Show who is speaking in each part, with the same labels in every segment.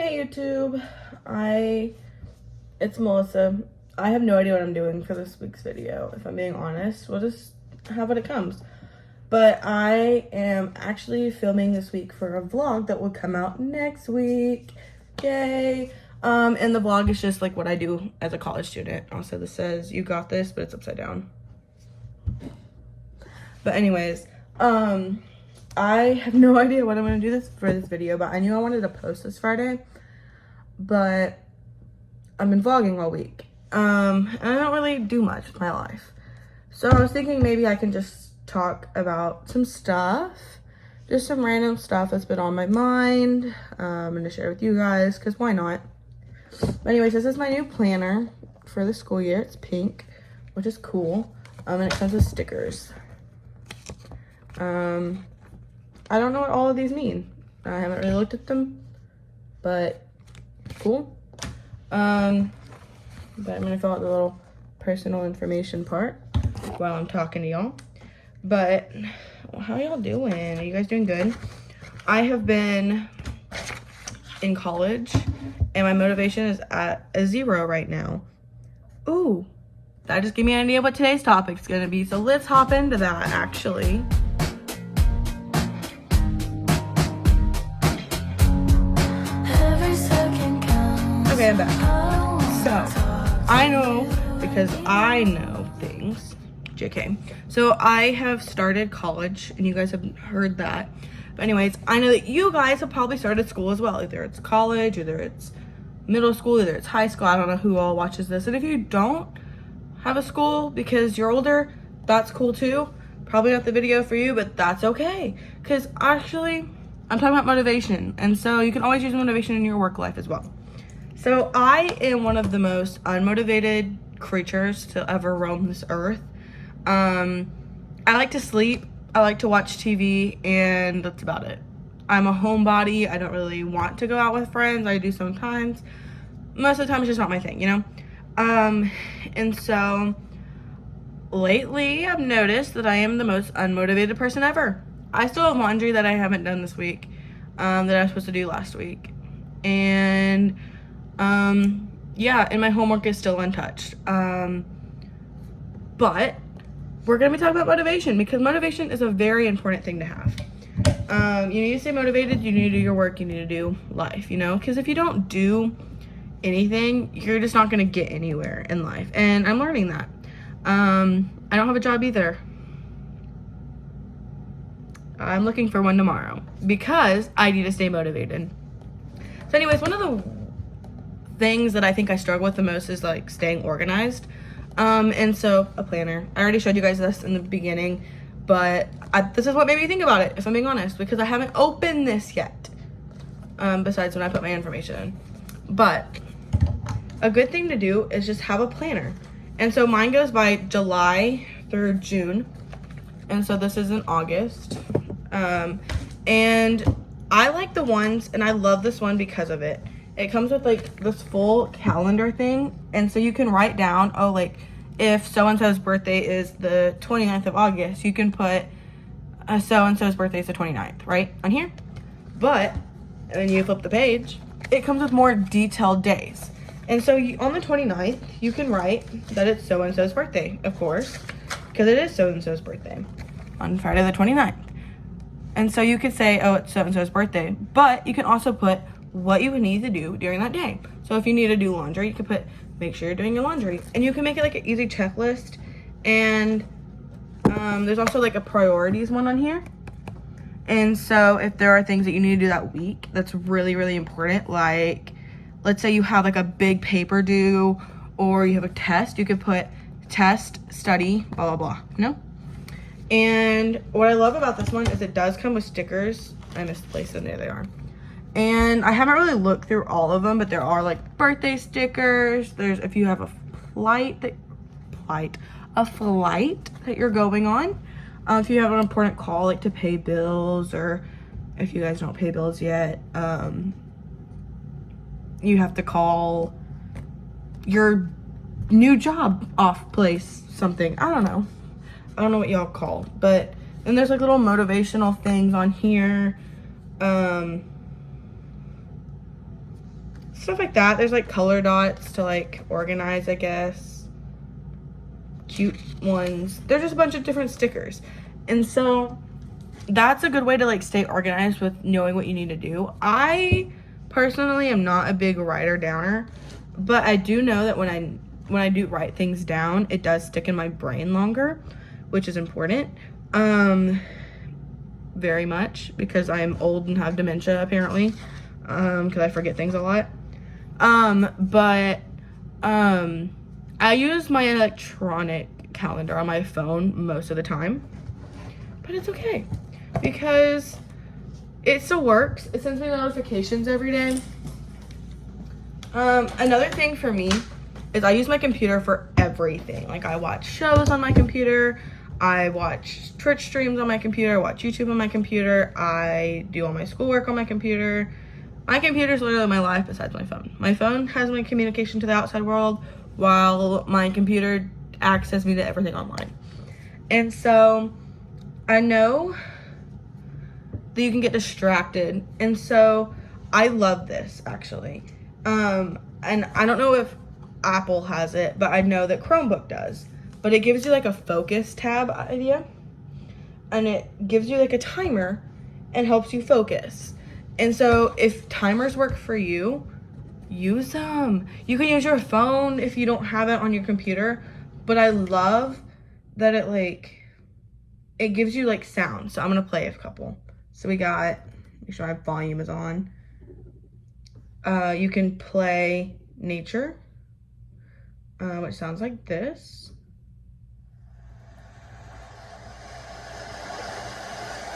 Speaker 1: Hey YouTube, it's Melissa. I have no idea what I'm doing for this week's video. If I'm being honest, we'll just have what it comes. But I am actually filming this week for a vlog that will come out next week. Yay! And the vlog is just like what I do as a college student. Also, this says you got this, but it's upside down. But anyways, I have no idea what I'm going to do for this video, but I knew I wanted to post this Friday, but I've been vlogging all week, and I don't really do much with my life. So I was thinking maybe I can just talk about some stuff, just some random stuff that's been on my mind, and to share with you guys, because why not? But anyways, this is my new planner for the school year. It's pink, which is cool, and it comes with stickers. I don't know what all of these mean. I haven't really looked at them, but cool. But I'm gonna fill out the little personal information part while I'm talking to y'all. But how y'all doing? Are you guys doing good? I have been in college and my motivation is at a 0 right now. Ooh, that just gave me an idea what today's topic is gonna be. So let's hop into that actually. Okay, I'm back. So, I know, because I know things, JK. So, I have started college, and you guys have heard that. But anyways, I know that you guys have probably started school as well. Either it's college, either it's middle school, either it's high school. I don't know who all watches this. And if you don't have a school because you're older, that's cool too. Probably not the video for you, but that's okay. Because actually, I'm talking about motivation. And so, you can always use motivation in your work life as well. So I am one of the most unmotivated creatures to ever roam this earth. I like to sleep, I like to watch TV, and that's about it. I'm a homebody. I don't really want to go out with friends. I do sometimes. Most of the time it's just not my thing, you know? And so lately I've noticed that I am the most unmotivated person ever. I still have laundry that I haven't done this week, that I was supposed to do last week. And yeah, and my homework is still untouched. But we're gonna be talking about motivation because motivation is a very important thing to have. You need to stay motivated, you need to do your work, you need to do life, you know? Because if you don't do anything, you're just not gonna get anywhere in life. And I'm learning that. I don't have a job either. I'm looking for one tomorrow because I need to stay motivated. So anyways, one of the things that I think I struggle with the most is like staying organized. And so a planner. I already showed you guys this in the beginning, but this is what made me think about it, if I'm being honest, because I haven't opened this yet. Besides when I put my information in. But a good thing to do is just have a planner. And so mine goes by July through June. And so this is in August. And I like the ones, and I love this one because of it. It comes with like this full calendar thing, and so you can write down, oh, like if so-and-so's birthday is the 29th of August, you can put so-and-so's birthday is the 29th, right, on here. But when you flip the page, it comes with more detailed days. And so on the 29th, you can write that it's so-and-so's birthday, of course, because it is so-and-so's birthday on Friday the 29th. And so you could say, oh, it's so-and-so's birthday, but you can also put what you would need to do during that day. So if you need to do laundry, you can put, make sure you're doing your laundry. And you can make it like an easy checklist. And there's also like a priorities one on here. And so if there are things that you need to do that week, that's really, really important. Like, let's say you have like a big paper due, or you have a test, you could put test, study, blah, blah, blah, you know? And what I love about this one is it does come with stickers. I misplaced them, there they are. And I haven't really looked through all of them, but there are like birthday stickers. There's if you have a flight that you're going on. If you have an important call, like to pay bills, or if you guys don't pay bills yet, you have to call your new job off place, something. I don't know what y'all call, but then there's like little motivational things on here. stuff like that. There's like color dots to like organize, I guess. Cute ones. There's just a bunch of different stickers. And so that's a good way to like stay organized with knowing what you need to do. I personally am not a big writer downer, but I do know that when I do write things down, it does stick in my brain longer, which is important. Very much, because I'm old and have dementia apparently, because I forget things a lot. I use my electronic calendar on my phone most of the time, but it's okay because it still works. It sends me notifications every day. Another thing for me is I use my computer for everything. Like, I watch shows on my computer, I watch Twitch streams on my computer, I watch YouTube on my computer, I do all my schoolwork on my computer. My computer is literally my life besides my phone. My phone has my communication to the outside world, while my computer accesses me to everything online. And so I know that you can get distracted, and so I love this actually. And I don't know if Apple has it, but I know that Chromebook does. But it gives you like a focus tab idea, and it gives you like a timer and helps you focus. And so if timers work for you, use them. You can use your phone if you don't have it on your computer, but I love that it gives you like sound. So I'm gonna play a couple. So we got, make sure my volume is on. You can play nature, which sounds like this.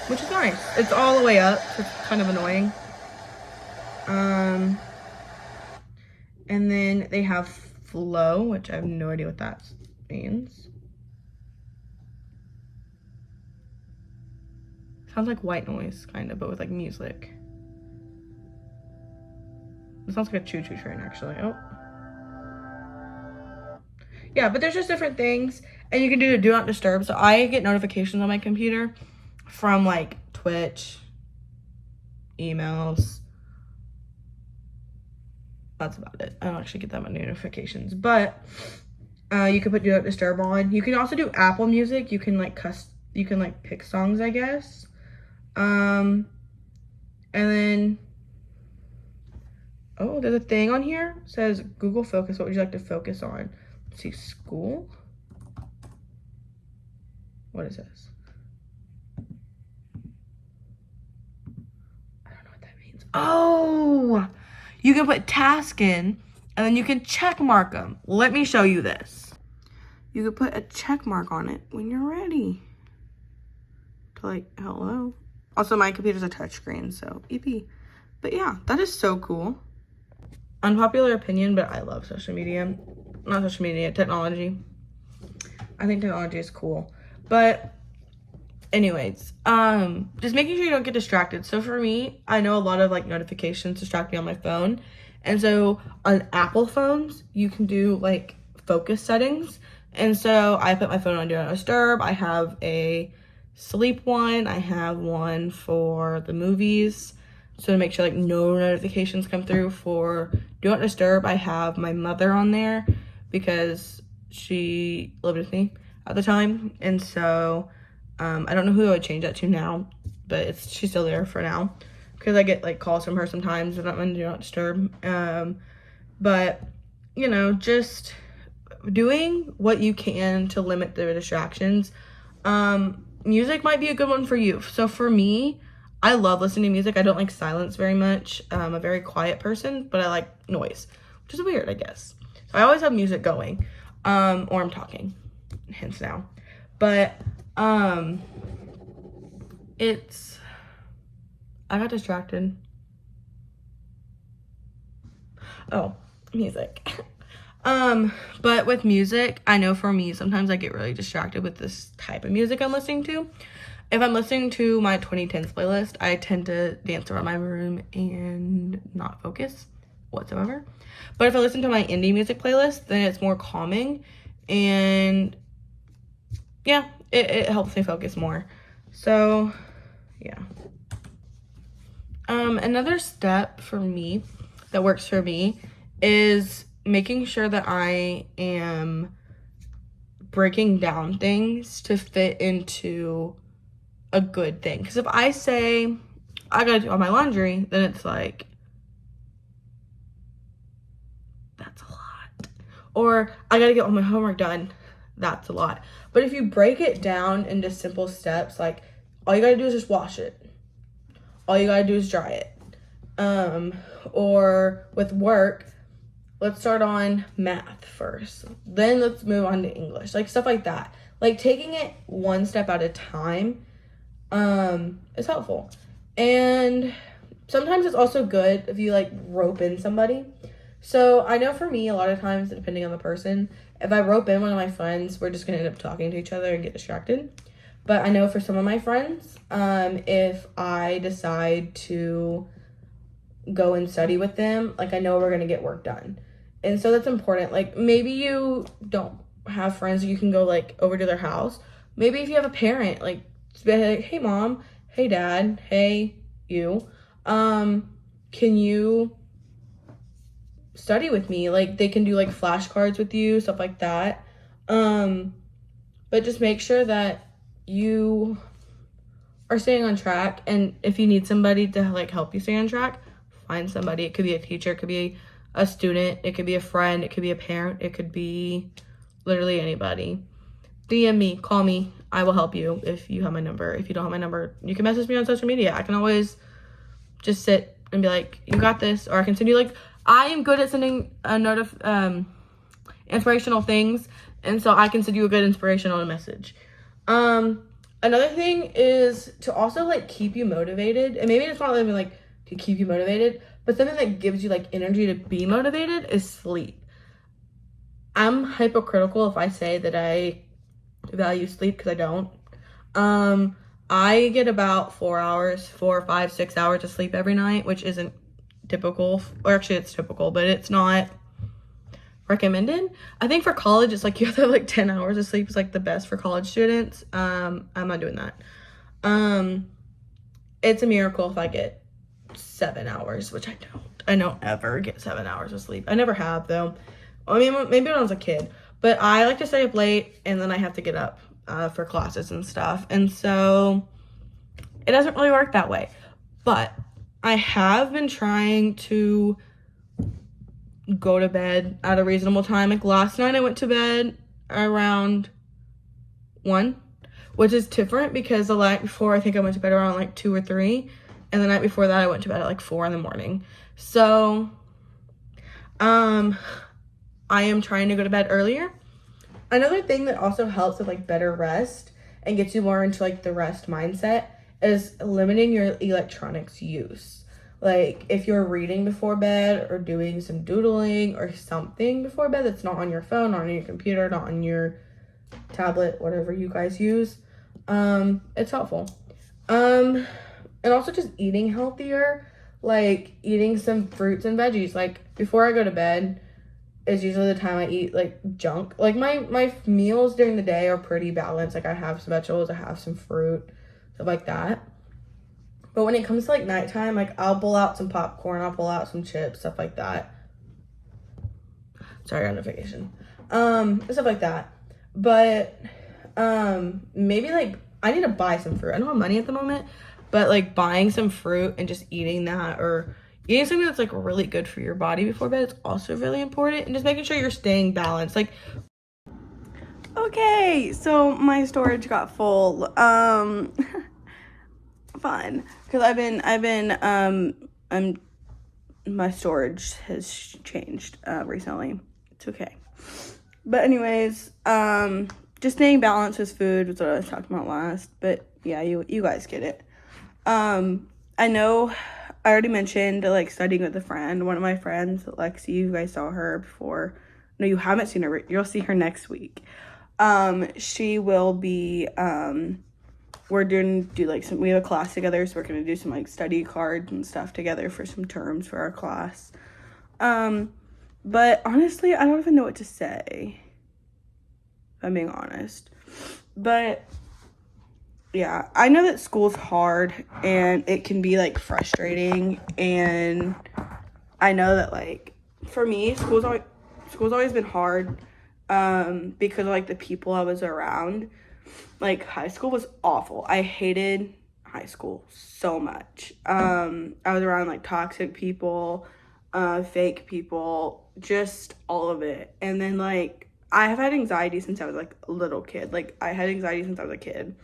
Speaker 1: Which is nice. It's all the way up, so it's kind of annoying. And then they have flow, which I have no idea what that means. Sounds like white noise, kind of, but with like music. It sounds like a choo-choo train, actually. Oh. Yeah, but there's just different things. And you can do not disturb. So I get notifications on my computer from like Twitch, emails. That's about it. I don't actually get that many notifications. But you can put do not disturb on. You can also do Apple Music. You can like pick songs, I guess. And then, oh, there's a thing on here. It says Google Focus. What would you like to focus on? Let's see, school. What is this? I don't know what that means. Oh, you can put task in and then you can check mark them. Let me show you this. You can put a check mark on it when you're ready. To like, hello. Also, my computer's a touchscreen, so EP. But yeah, that is so cool. Unpopular opinion, but I love social media. Not social media, technology. I think technology is cool. But anyways, just making sure you don't get distracted. So for me, I know a lot of like notifications distract me on my phone. And so on Apple phones, you can do like focus settings. And so I put my phone on Do Not Disturb. I have a sleep one. I have one for the movies. So to make sure like no notifications come through. For Do Not Disturb, I have my mother on there because she lived with me at the time. And so I don't know who I would change that to now, but she's still there for now because I get like calls from her sometimes and I'm on Do Not Disturb. But you know, just doing what you can to limit the distractions. Music might be a good one for you. So for me, I love listening to music. I don't like silence very much. I'm a very quiet person, but I like noise, which is weird, I guess. So I always have music going, or I'm talking, hence now. But I got distracted. Oh, music. But with music, I know for me, sometimes I get really distracted with this type of music I'm listening to. If I'm listening to my 2010s playlist, I tend to dance around my room and not focus whatsoever. But if I listen to my indie music playlist, then it's more calming and yeah, it helps me focus more. So yeah. Another step for me that works for me is making sure that I am breaking down things to fit into a good thing. Because if I say I gotta do all my laundry, then it's like, that's a lot. Or I gotta get all my homework done, that's a lot. But if you break it down into simple steps, like all you gotta do is just wash it, all you gotta do is dry it. Or with work, let's start on math first, then let's move on to English, like stuff like that. Like taking it one step at a time is helpful. And sometimes it's also good if you like rope in somebody. So I know for me, a lot of times, depending on the person, if I rope in one of my friends, we're just gonna end up talking to each other and get distracted. But I know for some of my friends, if I decide to go and study with them, like I know we're gonna get work done. And so that's important. Like maybe you don't have friends you can go like over to their house. Maybe if you have a parent, like be like, hey mom, hey dad, hey you, can you study with me? Like they can do like flashcards with you, stuff like that. But just make sure that you are staying on track, and if you need somebody to like help you stay on track, find somebody. It could be a teacher, it could be a student, it could be a friend, it could be a parent, it could be literally anybody. DM me, call me, I will help you if you have my number. If you don't have my number, you can message me on social media. I can always just sit and be like, you got this. Or I can send you like, I am good at sending a note of inspirational things, and so I can send you a good inspirational message. Another thing is to also like keep you motivated, and maybe it's not even like to keep you motivated, but something that gives you like energy to be motivated is sleep. I'm hypocritical if I say that I value sleep, because I don't. I get about 4 or 5, 6 hours of sleep every night, which isn't typical, or actually it's typical, but it's not recommended. I think for college, it's like you have to have like 10 hours of sleep is like the best for college students. I'm not doing that. It's a miracle if I get 7 hours, which I don't. I don't ever get 7 hours of sleep. I never have though. I mean, maybe when I was a kid, but I like to stay up late and then I have to get up for classes and stuff. And so it doesn't really work that way. But I have been trying to go to bed at a reasonable time. Like last night I went to bed around 1, which is different because the night before I think I went to bed around like 2 or 3. And the night before that I went to bed at like 4 in the morning. So I am trying to go to bed earlier. Another thing that also helps with like better rest and gets you more into like the rest mindset is limiting your electronics use. Like if you're reading before bed or doing some doodling or something before bed that's not on your phone, not on your computer, not on your tablet, whatever you guys use, it's helpful. And also just eating healthier, like eating some fruits and veggies. Like before I go to bed is usually the time I eat like junk. Like my meals during the day are pretty balanced. Like I have some vegetables, I have some fruit, stuff like that. But when it comes to like nighttime, like I'll pull out some popcorn, I'll pull out some chips, stuff like that. Sorry, notification. Stuff like that. But maybe like I need to buy some fruit. I don't have money at the moment, but like buying some fruit and just eating that, or eating something that's like really good for your body before bed is also really important. And just making sure you're staying balanced. Like, okay, so my storage got full. Fun, because my storage has changed recently. It's okay. But anyways, just staying balanced with food was what I was talking about last. But yeah, you guys get it. I know I already mentioned like studying with a friend. One of my friends, Lexi, you guys saw her before. No, you haven't seen her. You'll see her next week. She will be, we have a class together, so we're gonna do some like study cards and stuff together for some terms for our class. But honestly, I don't even know what to say, if I'm being honest. But yeah, I know that school's hard and it can be like frustrating, and I know that, like, for me, school's always been hard, because of, like, the people I was around. Like, high school was awful. I hated high school so much. I was around, like, toxic people, fake people, just all of it. And then, like, I have had anxiety since I was, like, a little kid. Like, I had anxiety since I was a kid.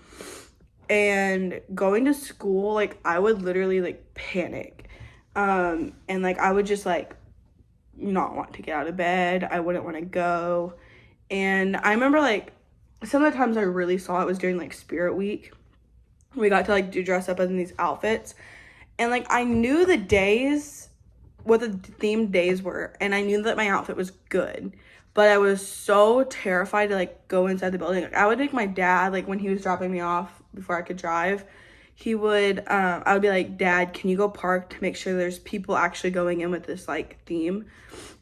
Speaker 1: And going to school, like, I would literally, like, panic. And, like, I would just, like, not want to get out of bed. I wouldn't want to go. And I remember, like, some of the times I really saw it was during, like, Spirit Week. We got to, like, dress up in these outfits. And, like, I knew the days, what the themed days were. And I knew that my outfit was good. But I was so terrified to, like, go inside the building. Like, I would make my dad, like, when he was dropping me off before I could drive, I would be like, Dad, can you go park to make sure there's people actually going in with this, like, theme?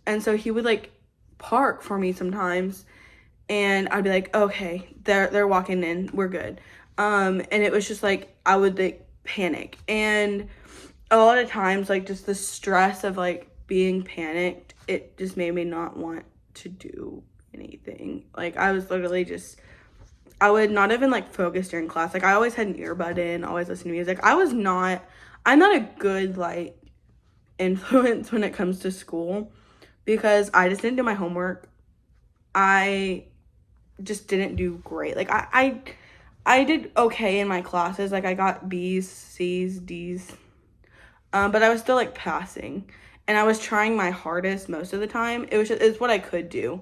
Speaker 1: And so he would, like, park for me sometimes. And I'd be like, okay, they're walking in, we're good. And it was just, like, I would, like, panic. And a lot of times, like, just the stress of, like, being panicked, it just made me not want to do anything. Like, I was literally just, I would not even, like, focus during class. Like, I always had an earbud in, always listen to music. I'm not a good, like, influence when it comes to school, because I just didn't do my homework. I just didn't do great. Like, I did okay in my classes. Like, I got B's, C's, D's. But I was still, like, passing. And I was trying my hardest most of the time. It's what I could do.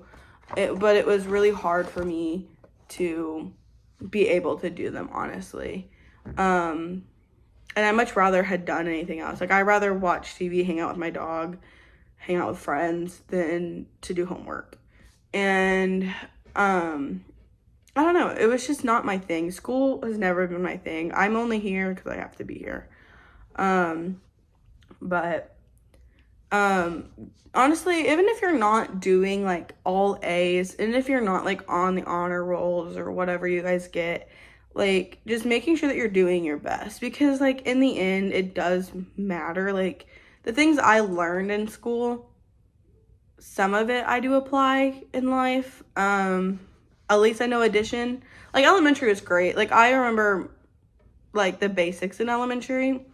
Speaker 1: But it was really hard for me to be able to do them, honestly. And I much rather had done anything else. Like, I'd rather watch TV, hang out with my dog, hang out with friends than to do homework. And, I don't know. It was just not my thing. School has never been my thing. I'm only here because I have to be here. But honestly, even if you're not doing, like, all A's, and if you're not, like, on the honor rolls or whatever you guys get, like, just making sure that you're doing your best, because, like, in the end, it does matter. Like, the things I learned in school, some of it I do apply in life. At least I know addition. Like, elementary was great. Like, I remember, like, the basics in elementary.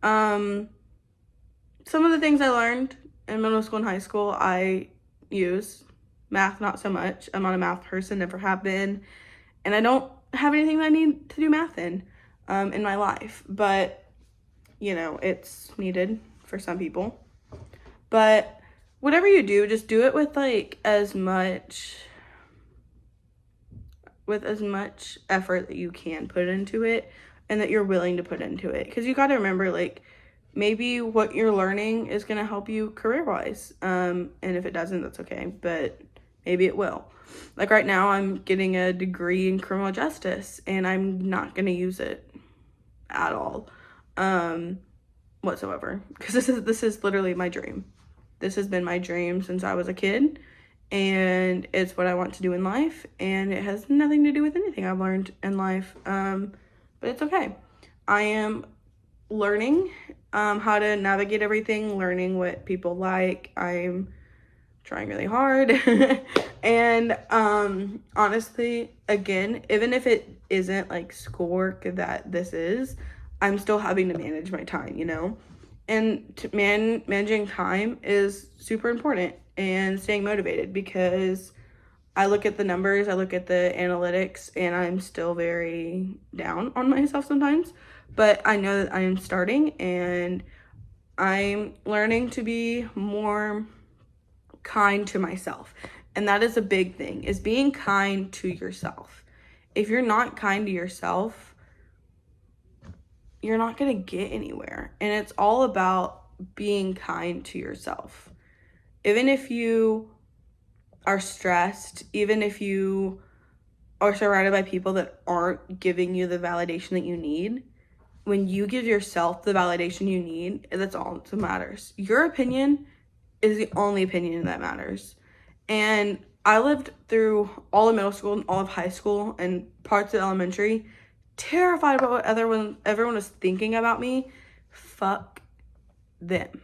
Speaker 1: Some of the things I learned in middle school and high school, I use. Math, not so much. I'm not a math person, never have been. And I don't have anything that I need to do math in my life. But, you know, it's needed for some people. But whatever you do, just do it with, like, as much effort that you can put into it, and that you're willing to put into it. Because you got to remember, like, maybe what you're learning is going to help you career-wise. And if it doesn't, that's okay. But maybe it will. Like, right now, I'm getting a degree in criminal justice, and I'm not going to use it at all, whatsoever. Because this is literally my dream. This has been my dream since I was a kid. And it's what I want to do in life, and it has nothing to do with anything I've learned in life. But it's okay. I am learning how to navigate everything, learning what people like. I'm trying really hard. And honestly, again, even if it isn't, like, schoolwork that this is, I'm still having to manage my time, you know? And managing time is super important, and staying motivated, because I look at the numbers, I look at the analytics, and I'm still very down on myself sometimes. But I know that I am starting, and I'm learning to be more kind to myself. And that is a big thing, is being kind to yourself. If you're not kind to yourself, you're not going to get anywhere. And it's all about being kind to yourself. Even if you are stressed, even if you are surrounded by people that aren't giving you the validation that you need, when you give yourself the validation you need, that's all that matters. Your opinion is the only opinion that matters. And I lived through all of middle school and all of high school and parts of elementary, terrified about what everyone was thinking about me. Fuck them.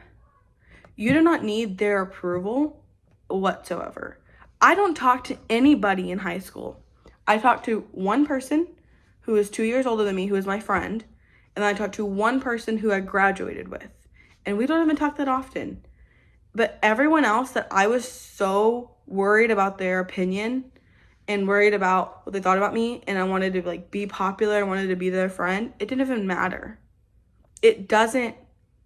Speaker 1: You do not need their approval whatsoever. I don't talk to anybody in high school. I talked to one person who is 2 years older than me, who is my friend, and then I talked to one person who I graduated with. And we don't even talk that often. But everyone else that I was so worried about their opinion and worried about what they thought about me, and I wanted to like be popular, I wanted to be their friend, it didn't even matter. It doesn't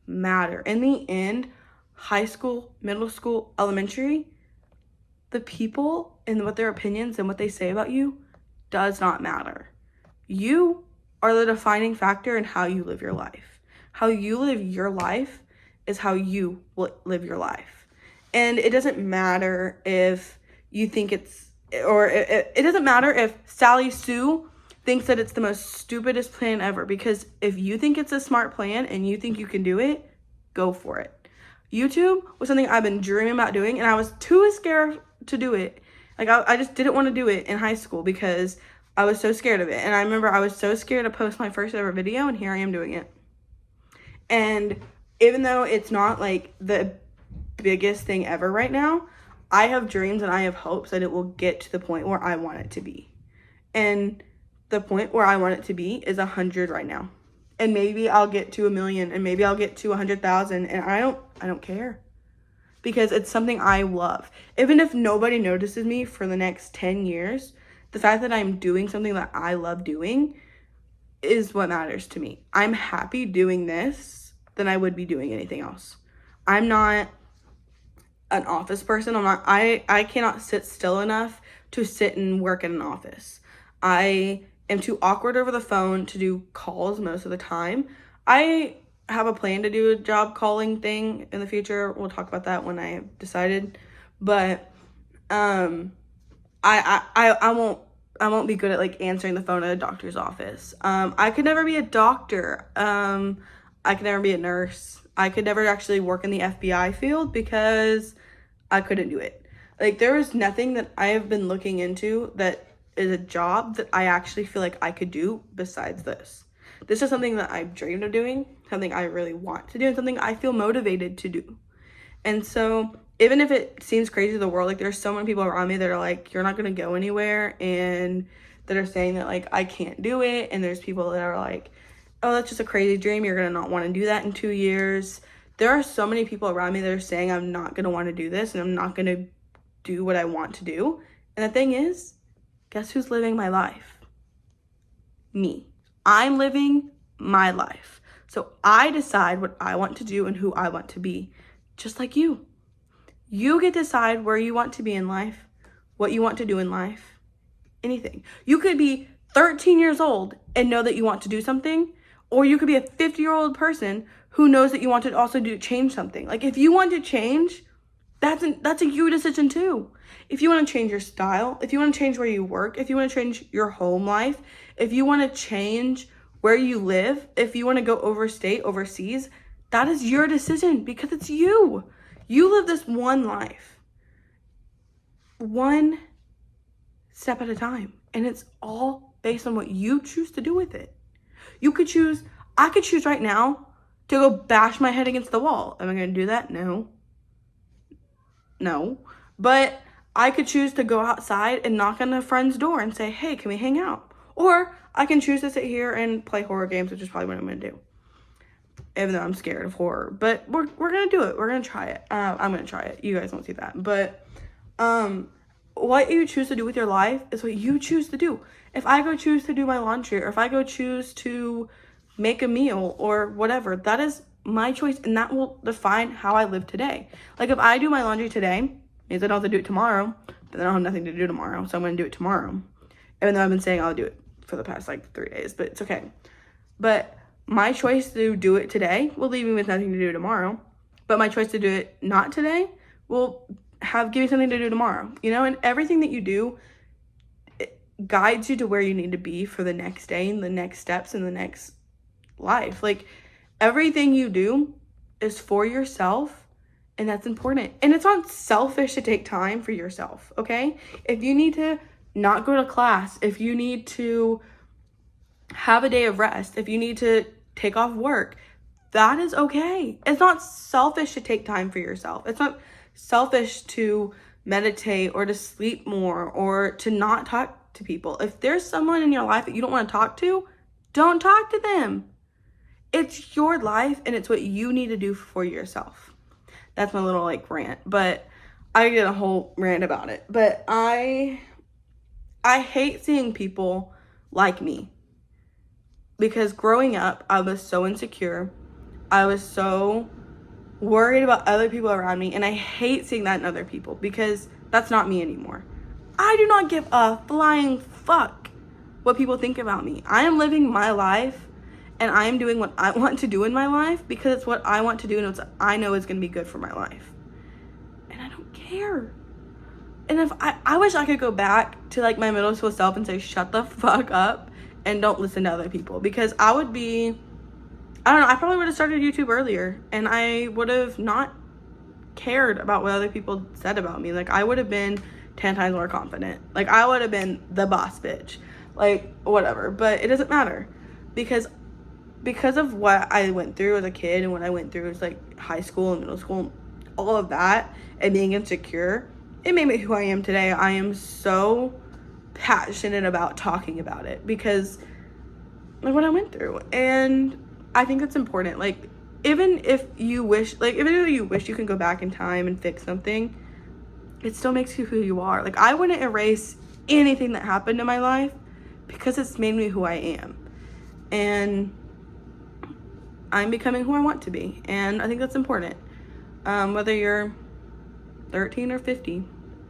Speaker 1: matter. In the end, high school, middle school, elementary, the people and what their opinions and what they say about you does not matter. You are the defining factor in how you live your life. How you live your life is how you will live your life. And it doesn't matter if you think it doesn't matter if Sally Sue thinks that it's the most stupidest plan ever, because if you think it's a smart plan and you think you can do it, go for it. YouTube was something I've been dreaming about doing, and I was too scared to do it. Like, I just didn't want to do it in high school because I was so scared of it. And I remember I was so scared to post my first ever video, and here I am doing it. And even though it's not like the biggest thing ever right now, I have dreams and I have hopes that it will get to the point where I want it to be. And the point where I want it to be is 100 right now. And maybe I'll get to 1 million, and maybe I'll get to 100,000, and I don't care. Because it's something I love. Even if nobody notices me for the next 10 years, the fact that I'm doing something that I love doing is what matters to me. I'm happy doing this than I would be doing anything else. I'm not an office person. I cannot sit still enough to sit and work in an office. I am too awkward over the phone to do calls most of the time. I have a plan to do a job calling thing in the future. We'll talk about that when I have decided. But I won't be good at like answering the phone at a doctor's office. I could never be a doctor. I could never be a nurse. I could never actually work in the FBI field because I couldn't do it. Like, there is nothing that I have been looking into that is a job that I actually feel like I could do besides this. This is something that I've dreamed of doing, something I really want to do, and something I feel motivated to do. And so even if it seems crazy to the world, like, there's so many people around me that are like, you're not going to go anywhere, and that are saying that, like, I can't do it. And there's people that are like, oh, that's just a crazy dream. You're going to not want to do that in 2 years. There are so many people around me that are saying I'm not going to want to do this, and I'm not going to do what I want to do. And the thing is, guess who's living my life? Me. I'm living my life. So I decide what I want to do and who I want to be, just like you. You get to decide where you want to be in life, what you want to do in life, anything. You could be 13 years old and know that you want to do something, or you could be a 50-year-old person who knows that you want to also change something. Like, if you want to change, that's a you decision too. If you want to change your style, if you want to change where you work, if you want to change your home life, if you want to change where you live, if you want to go overseas, that is your decision, because it's you. You live this one life, one step at a time, and it's all based on what you choose to do with it. I could choose right now to go bash my head against the wall. Am I going to do that? No. But I could choose to go outside and knock on a friend's door and say, hey, can we hang out? Or I can choose to sit here and play horror games, which is probably what I'm going to do. Even though I'm scared of horror. But we're going to do it. We're going to try it. I'm going to try it. You guys won't see that. But what you choose to do with your life is what you choose to do. If I go choose to do my laundry, or if I go choose to make a meal or whatever, that is my choice, and that will define how I live today. Like, if I do my laundry today, means I don't have to do it tomorrow, but then I'll have nothing to do tomorrow, so I'm going to do it tomorrow. Even though I've been saying I'll do it for the past, 3 days, but it's okay. But my choice to do it today will leave me with nothing to do tomorrow. But my choice to do it not today will give me something to do tomorrow, And everything that you do, it guides you to where you need to be for the next day and the next steps and the next life. Like, everything you do is for yourself, and that's important. And it's not selfish to take time for yourself, okay? If you need to not go to class, if you need to have a day of rest, if you need to take off work, that is okay. It's not selfish to take time for yourself. It's not selfish to meditate or to sleep more or to not talk to people. If there's someone in your life that you don't want to talk to, don't talk to them. It's your life and it's what you need to do for yourself. That's my little like rant, but I did a whole rant about it. But I hate seeing people like me, because growing up, I was so insecure. I was so worried about other people around me, and I hate seeing that in other people because that's not me anymore. I do not give a flying fuck what people think about me. I am living my life, and I am doing what I want to do in my life because it's what I want to do and it's what I know is going to be good for my life. And I don't care. And if I wish I could go back to like my middle school self and say, shut the fuck up and don't listen to other people, because I would be, I don't know, I probably would have started YouTube earlier and I would have not cared about what other people said about me. Like, I would have been 10 times more confident. Like, I would have been the boss bitch. Like, whatever. But it doesn't matter because of what I went through as a kid and what I went through as like high school and middle school, all of that, and being insecure, it made me who I am today. I am so passionate about talking about it because like what I went through. And I think it's important. Like, even if you wish you can go back in time and fix something, it still makes you who you are. Like, I wouldn't erase anything that happened in my life because it's made me who I am. And I'm becoming who I want to be. And I think that's important. Whether you're 13 or 50,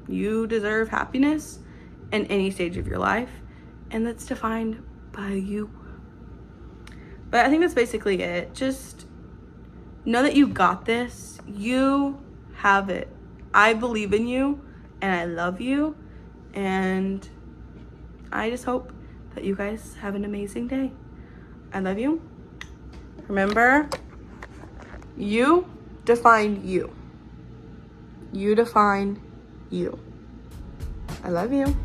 Speaker 1: you deserve happiness in any stage of your life. And that's defined by you. But I think that's basically it. Just know that you got this. You have it. I believe in you and I love you. And I just hope that you guys have an amazing day. I love you. Remember, you define you. You define you. I love you.